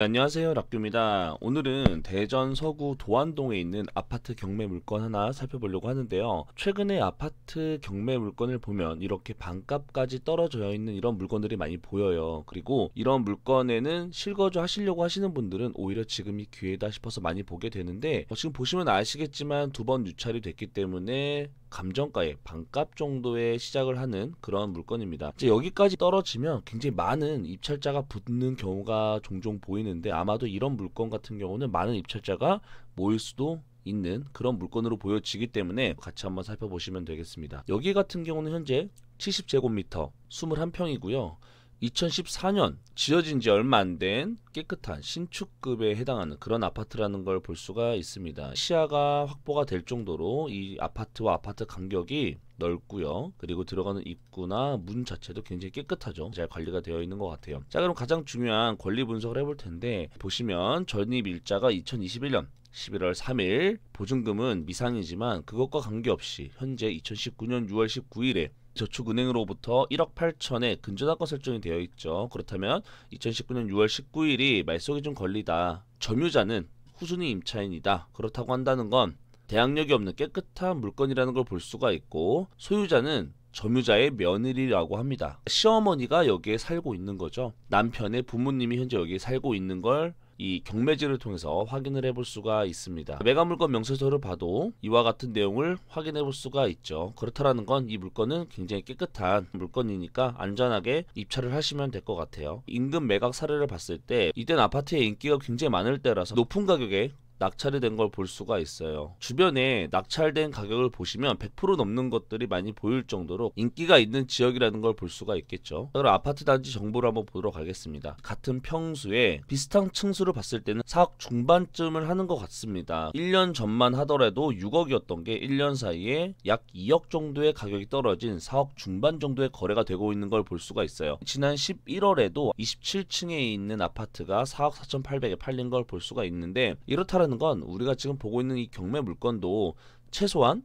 안녕하세요, 락규입니다. 오늘은 대전 서구 도안동에 있는 아파트 경매 물건 하나 살펴보려고 하는데요. 최근에 아파트 경매 물건을 보면 이렇게 반값까지 떨어져 있는 이런 물건들이 많이 보여요. 그리고 이런 물건에는 실거주 하시려고 하시는 분들은 오히려 지금이 기회다 싶어서 많이 보게 되는데, 지금 보시면 아시겠지만 두 번 유찰이 됐기 때문에 감정가의 반값 정도에 시작을 하는 그런 물건입니다. 이제 여기까지 떨어지면 굉장히 많은 입찰자가 붙는 경우가 종종 보이는데, 아마도 이런 물건 같은 경우는 많은 입찰자가 모일 수도 있는 그런 물건으로 보여지기 때문에 같이 한번 살펴보시면 되겠습니다. 여기 같은 경우는 현재 70제곱미터 21평이고요. 2014년 지어진 지 얼마 안 된 깨끗한 신축급에 해당하는 그런 아파트라는 걸 볼 수가 있습니다. 시야가 확보가 될 정도로 이 아파트와 아파트 간격이 넓고요. 그리고 들어가는 입구나 문 자체도 굉장히 깨끗하죠. 잘 관리가 되어 있는 것 같아요. 자, 그럼 가장 중요한 권리 분석을 해볼 텐데, 보시면 전입 일자가 2021년 11월 3일, 보증금은 미상이지만 그것과 관계없이 현재 2019년 6월 19일에 저축은행으로부터 1억 8천에 근저당권 설정이 되어 있죠. 그렇다면 2019년 6월 19일이 말소기준 권리다. 점유자는 후순위 임차인이다. 그렇다고 한다는 건 대항력이 없는 깨끗한 물건이라는 걸 볼 수가 있고, 소유자는 점유자의 며느리라고 합니다. 시어머니가 여기에 살고 있는 거죠. 남편의 부모님이 현재 여기에 살고 있는 걸 이 경매지를 통해서 확인을 해볼 수가 있습니다. 매각물건 명세서를 봐도 이와 같은 내용을 확인해 볼 수가 있죠. 그렇다라는 건 이 물건은 굉장히 깨끗한 물건이니까 안전하게 입찰을 하시면 될 것 같아요. 임금 매각 사례를 봤을 때 이땐 아파트의 인기가 굉장히 많을 때라서 높은 가격에 낙찰이 된 걸 볼 수가 있어요. 주변에 낙찰된 가격을 보시면 100% 넘는 것들이 많이 보일 정도로 인기가 있는 지역이라는 걸 볼 수가 있겠죠. 그럼 아파트 단지 정보를 한번 보도록 하겠습니다. 같은 평수에 비슷한 층수를 봤을 때는 4억 중반쯤을 하는 것 같습니다. 1년 전만 하더라도 6억이었던 게 1년 사이에 약 2억 정도의 가격이 떨어진 4억 중반 정도의 거래가 되고 있는 걸 볼 수가 있어요. 지난 11월에도 27층에 있는 아파트가 4억 4,800에 팔린 걸 볼 수가 있는데, 이렇다라는 건 우리가 지금 보고 있는 이 경매 물건도 최소한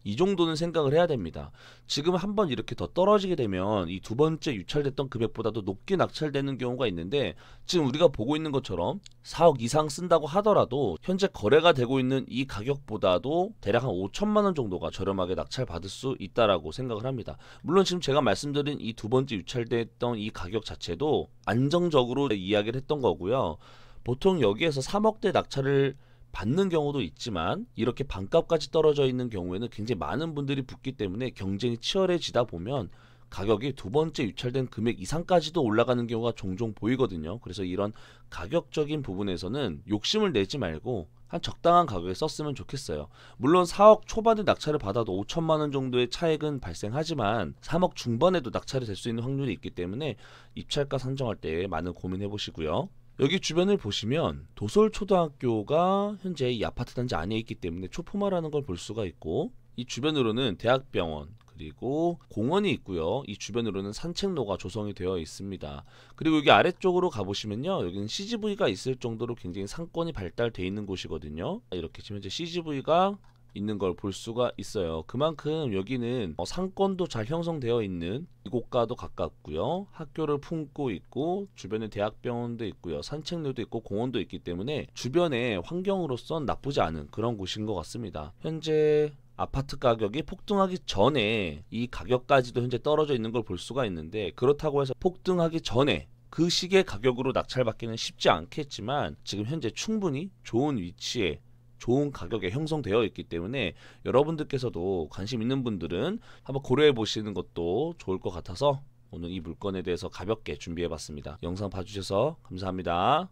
이 정도는 생각을 해야 됩니다. 지금 한번 이렇게 더 떨어지게 되면 이 두 번째 유찰됐던 금액보다도 높게 낙찰되는 경우가 있는데, 지금 우리가 보고 있는 것처럼 4억 이상 쓴다고 하더라도 현재 거래가 되고 있는 이 가격보다도 대략 한 5천만 원 정도가 저렴하게 낙찰받을 수 있다라고 생각을 합니다. 물론 지금 제가 말씀드린 이 두 번째 유찰됐던 이 가격 자체도 안정적으로 이야기를 했던 거고요. 보통 여기에서 3억대 낙찰을 받는 경우도 있지만, 이렇게 반값까지 떨어져 있는 경우에는 굉장히 많은 분들이 붙기 때문에 경쟁이 치열해지다 보면 가격이 두 번째 유찰된 금액 이상까지도 올라가는 경우가 종종 보이거든요. 그래서 이런 가격적인 부분에서는 욕심을 내지 말고 한 적당한 가격에 썼으면 좋겠어요. 물론 4억 초반에 낙찰을 받아도 5천만 원 정도의 차액은 발생하지만 3억 중반에도 낙찰이 될 수 있는 확률이 있기 때문에 입찰가 선정할 때 많은 고민해 보시고요. 여기 주변을 보시면 도솔초등학교가 현재 이 아파트 단지 안에 있기 때문에 초품화라는 걸 볼 수가 있고, 이 주변으로는 대학병원 그리고 공원이 있고요. 이 주변으로는 산책로가 조성이 되어 있습니다. 그리고 여기 아래쪽으로 가보시면요, 여기는 CGV가 있을 정도로 굉장히 상권이 발달되어 있는 곳이거든요. 이렇게 지금 현재 CGV가 있는 걸 볼 수가 있어요. 그만큼 여기는 상권도 잘 형성되어 있는, 이곳과도 가깝고요. 학교를 품고 있고 주변에 대학병원도 있고요. 산책로도 있고 공원도 있기 때문에 주변의 환경으로선 나쁘지 않은 그런 곳인 것 같습니다. 현재 아파트 가격이 폭등하기 전에 이 가격까지도 현재 떨어져 있는 걸 볼 수가 있는데, 그렇다고 해서 폭등하기 전에 그 시기의 가격으로 낙찰받기는 쉽지 않겠지만 지금 현재 충분히 좋은 위치에 좋은 가격에 형성되어 있기 때문에 여러분들께서도 관심 있는 분들은 한번 고려해 보시는 것도 좋을 것 같아서 오늘 이 물건에 대해서 가볍게 준비해 봤습니다. 영상 봐주셔서 감사합니다.